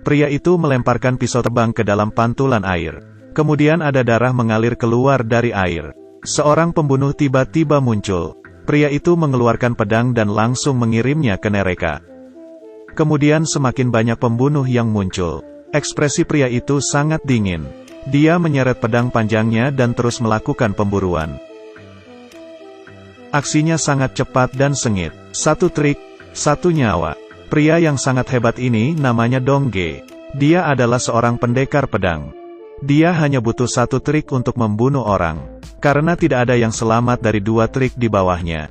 Pria itu melemparkan pisau terbang ke dalam pantulan air. Kemudian ada darah mengalir keluar dari air. Seorang pembunuh tiba-tiba muncul. Pria itu mengeluarkan pedang dan langsung mengirimnya ke Nereka. Kemudian semakin banyak pembunuh yang muncul. Ekspresi pria itu sangat dingin. Dia menyeret pedang panjangnya dan terus melakukan pemburuan. Aksinya sangat cepat dan sengit. Satu trik, satu nyawa. Pria yang sangat hebat ini namanya Dongge. Dia adalah seorang pendekar pedang. Dia hanya butuh satu trik untuk membunuh orang. Karena tidak ada yang selamat dari dua trik di bawahnya.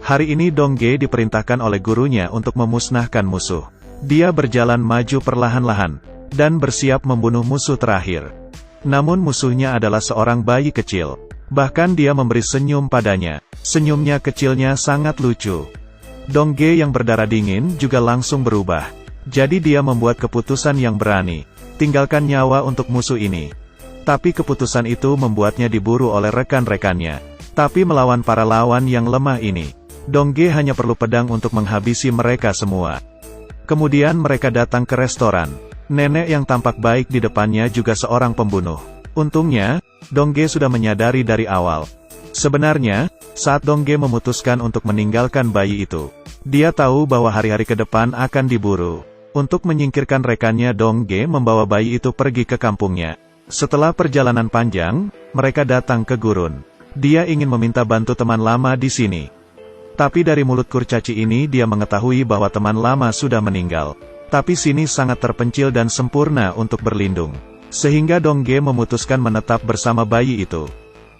Hari ini Dongge diperintahkan oleh gurunya untuk memusnahkan musuh. Dia berjalan maju perlahan-lahan, dan bersiap membunuh musuh terakhir. Namun musuhnya adalah seorang bayi kecil. Bahkan dia memberi senyum padanya. Senyumnya kecilnya sangat lucu. Dongge yang berdarah dingin juga langsung berubah. Jadi dia membuat keputusan yang berani. Tinggalkan nyawa untuk musuh ini. Tapi keputusan itu membuatnya diburu oleh rekan-rekannya. Tapi melawan para lawan yang lemah ini, Dongge hanya perlu pedang untuk menghabisi mereka semua. Kemudian mereka datang ke restoran. Nenek yang tampak baik di depannya juga seorang pembunuh. Untungnya, Dongge sudah menyadari dari awal. Sebenarnya, saat Dongge memutuskan untuk meninggalkan bayi itu, dia tahu bahwa hari-hari ke depan akan diburu. Untuk menyingkirkan rekannya, Dongge membawa bayi itu pergi ke kampungnya. Setelah perjalanan panjang, mereka datang ke gurun. Dia ingin meminta bantu teman lama di sini. Tapi dari mulut kurcaci ini dia mengetahui bahwa teman lama sudah meninggal. Tapi sini sangat terpencil dan sempurna untuk berlindung. Sehingga Dongge memutuskan menetap bersama bayi itu.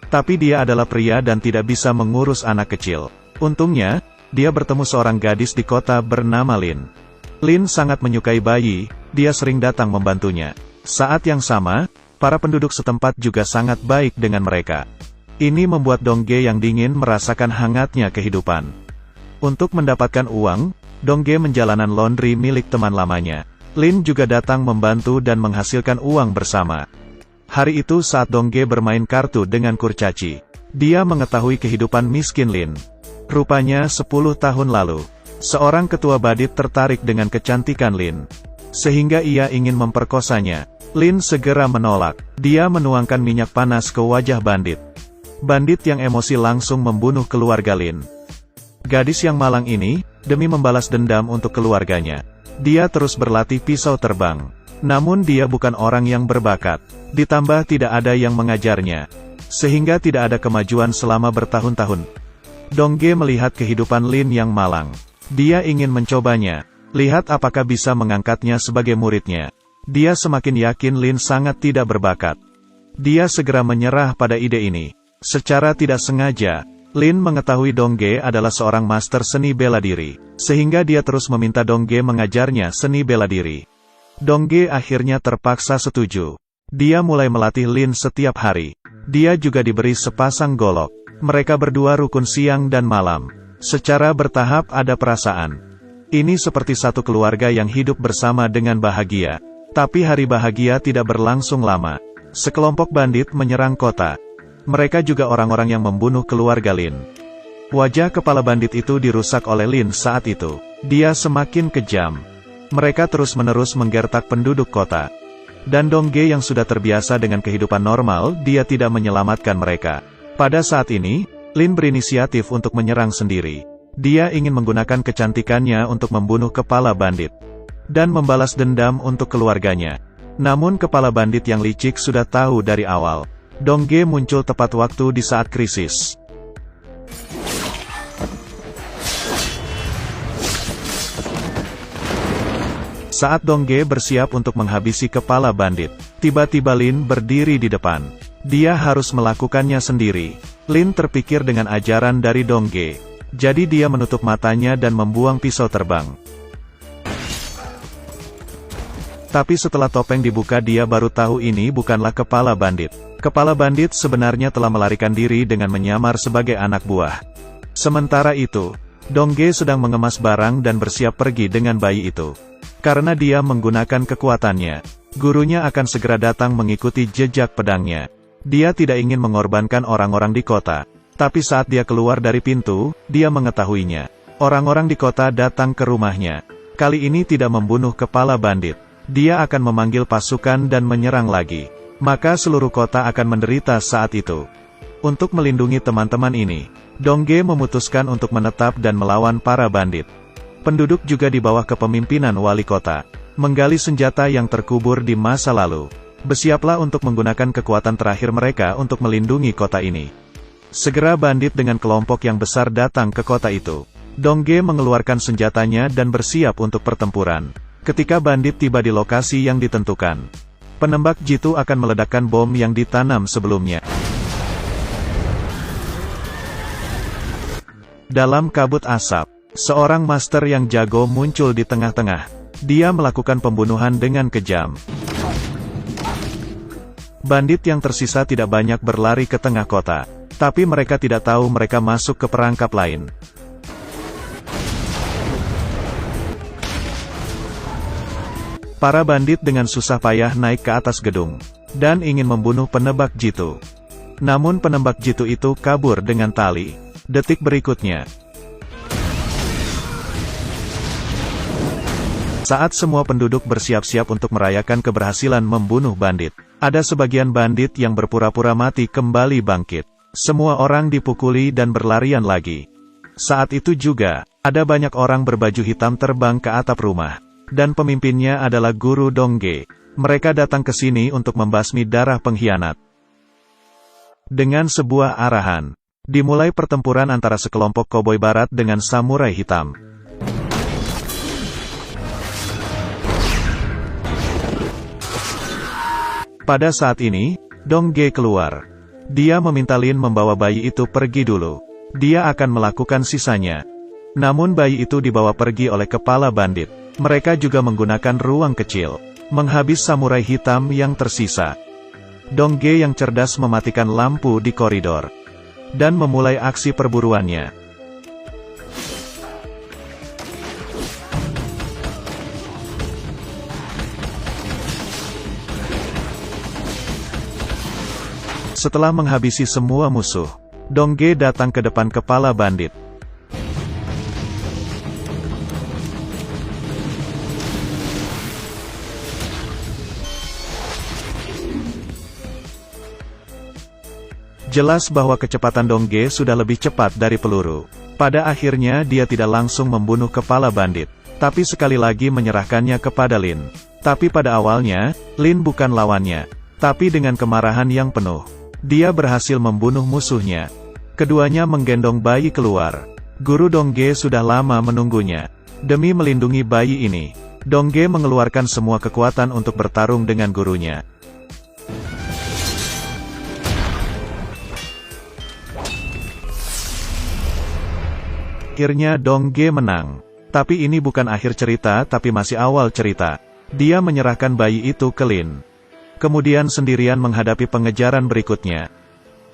Tapi dia adalah pria dan tidak bisa mengurus anak kecil. Untungnya, dia bertemu seorang gadis di kota bernama Lin. Lin sangat menyukai bayi, dia sering datang membantunya. Saat yang sama, para penduduk setempat juga sangat baik dengan mereka. Ini membuat Dongge yang dingin merasakan hangatnya kehidupan. Untuk mendapatkan uang, Dongge menjalankan laundry milik teman lamanya. Lin juga datang membantu dan menghasilkan uang bersama. Hari itu saat Dongge bermain kartu dengan kurcaci, dia mengetahui kehidupan miskin Lin. Rupanya 10 tahun lalu, seorang ketua badit tertarik dengan kecantikan Lin. Sehingga ia ingin memperkosanya. Lin segera menolak. Dia menuangkan minyak panas ke wajah bandit. Bandit yang emosi langsung membunuh keluarga Lin. Gadis yang malang ini, demi membalas dendam untuk keluarganya, dia terus berlatih pisau terbang. Namun dia bukan orang yang berbakat. Ditambah tidak ada yang mengajarnya. Sehingga tidak ada kemajuan selama bertahun-tahun. Dongge melihat kehidupan Lin yang malang. Dia ingin mencobanya. Lihat apakah bisa mengangkatnya sebagai muridnya. Dia semakin yakin Lin sangat tidak berbakat. Dia segera menyerah pada ide ini. Secara tidak sengaja, Lin mengetahui Dongge adalah seorang master seni bela diri. Sehingga dia terus meminta Dongge mengajarnya seni bela diri. Dongge akhirnya terpaksa setuju. Dia mulai melatih Lin setiap hari. Dia juga diberi sepasang golok. Mereka berdua rukun siang dan malam. Secara bertahap ada perasaan. Ini seperti satu keluarga yang hidup bersama dengan bahagia. Tapi hari bahagia tidak berlangsung lama. Sekelompok bandit menyerang kota. Mereka juga orang-orang yang membunuh keluarga Lin. Wajah kepala bandit itu dirusak oleh Lin saat itu. Dia semakin kejam. Mereka terus-menerus menggertak penduduk kota. Dan Dongge yang sudah terbiasa dengan kehidupan normal, dia tidak menyelamatkan mereka. Pada saat ini, Lin berinisiatif untuk menyerang sendiri. Dia ingin menggunakan kecantikannya untuk membunuh kepala bandit. Dan membalas dendam untuk keluarganya. Namun kepala bandit yang licik sudah tahu dari awal. Dongge muncul tepat waktu di saat krisis. Saat Dongge bersiap untuk menghabisi kepala bandit, tiba-tiba Lin berdiri di depan. Dia harus melakukannya sendiri. Lin terpikir dengan ajaran dari Dongge. Jadi dia menutup matanya dan membuang pisau terbang. Tapi setelah topeng dibuka dia baru tahu ini bukanlah kepala bandit. Kepala bandit sebenarnya telah melarikan diri dengan menyamar sebagai anak buah. Sementara itu, Dongge sedang mengemas barang dan bersiap pergi dengan bayi itu. Karena dia menggunakan kekuatannya, gurunya akan segera datang mengikuti jejak pedangnya. Dia tidak ingin mengorbankan orang-orang di kota. Tapi saat dia keluar dari pintu, dia mengetahuinya. Orang-orang di kota datang ke rumahnya. Kali ini tidak membunuh kepala bandit. dia akan memanggil pasukan dan menyerang lagi. Maka seluruh kota akan menderita saat itu. Untuk melindungi teman-teman ini, Dongge memutuskan untuk menetap dan melawan para bandit. Penduduk juga di bawah kepemimpinan wali kota, menggali senjata yang terkubur di masa lalu. Bersiaplah untuk menggunakan kekuatan terakhir mereka untuk melindungi kota ini. Segera bandit dengan kelompok yang besar datang ke kota itu. Dongge mengeluarkan senjatanya dan bersiap untuk pertempuran. Ketika bandit tiba di lokasi yang ditentukan, penembak jitu akan meledakkan bom yang ditanam sebelumnya. Dalam kabut asap, seorang master yang jago muncul di tengah-tengah. Dia melakukan pembunuhan dengan kejam. Bandit yang tersisa tidak banyak berlari ke tengah kota, tapi mereka tidak tahu mereka masuk ke perangkap lain. Para bandit dengan susah payah naik ke atas gedung, dan ingin membunuh penebak jitu. Namun penembak jitu itu kabur dengan tali. Detik berikutnya, saat semua penduduk bersiap-siap untuk merayakan keberhasilan membunuh bandit, ada sebagian bandit yang berpura-pura mati kembali bangkit. Semua orang dipukuli dan berlarian lagi. Saat itu juga, ada banyak orang berbaju hitam terbang ke atap rumah. Dan pemimpinnya adalah Guru Dongge. Mereka datang ke sini untuk membasmi darah pengkhianat. Dengan sebuah arahan, dimulai pertempuran antara sekelompok koboi barat dengan samurai hitam. Pada saat ini, Dongge keluar. Dia meminta Lin membawa bayi itu pergi dulu. Dia akan melakukan sisanya. Namun bayi itu dibawa pergi oleh kepala bandit. Mereka juga menggunakan ruang kecil, menghabis samurai hitam yang tersisa. Dongge yang cerdas mematikan lampu di koridor, dan memulai aksi perburuannya. Setelah menghabisi semua musuh, Dongge datang ke depan kepala bandit. Jelas bahwa kecepatan Dongge sudah lebih cepat dari peluru. Pada akhirnya dia tidak langsung membunuh kepala bandit, tapi sekali lagi menyerahkannya kepada Lin. Tapi pada awalnya, Lin bukan lawannya. Tapi dengan kemarahan yang penuh, dia berhasil membunuh musuhnya. Keduanya menggendong bayi keluar. Guru Dongge sudah lama menunggunya. Demi melindungi bayi ini, Dongge mengeluarkan semua kekuatan untuk bertarung dengan gurunya. Akhirnya Dongge menang. Tapi ini bukan akhir cerita tapi masih awal cerita. Dia menyerahkan bayi itu ke Lin. Kemudian sendirian menghadapi pengejaran berikutnya.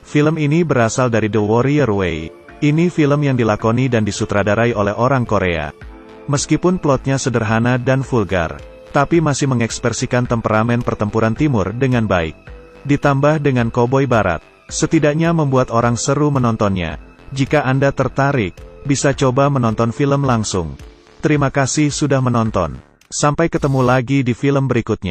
Film ini berasal dari The Warrior Way. Ini film yang dilakoni dan disutradarai oleh orang Korea. Meskipun plotnya sederhana dan vulgar, tapi masih mengekspresikan temperamen pertempuran timur dengan baik. Ditambah dengan koboi barat, setidaknya membuat orang seru menontonnya. Jika Anda tertarik, bisa coba menonton film langsung. Terima kasih sudah menonton. Sampai ketemu lagi di film berikutnya.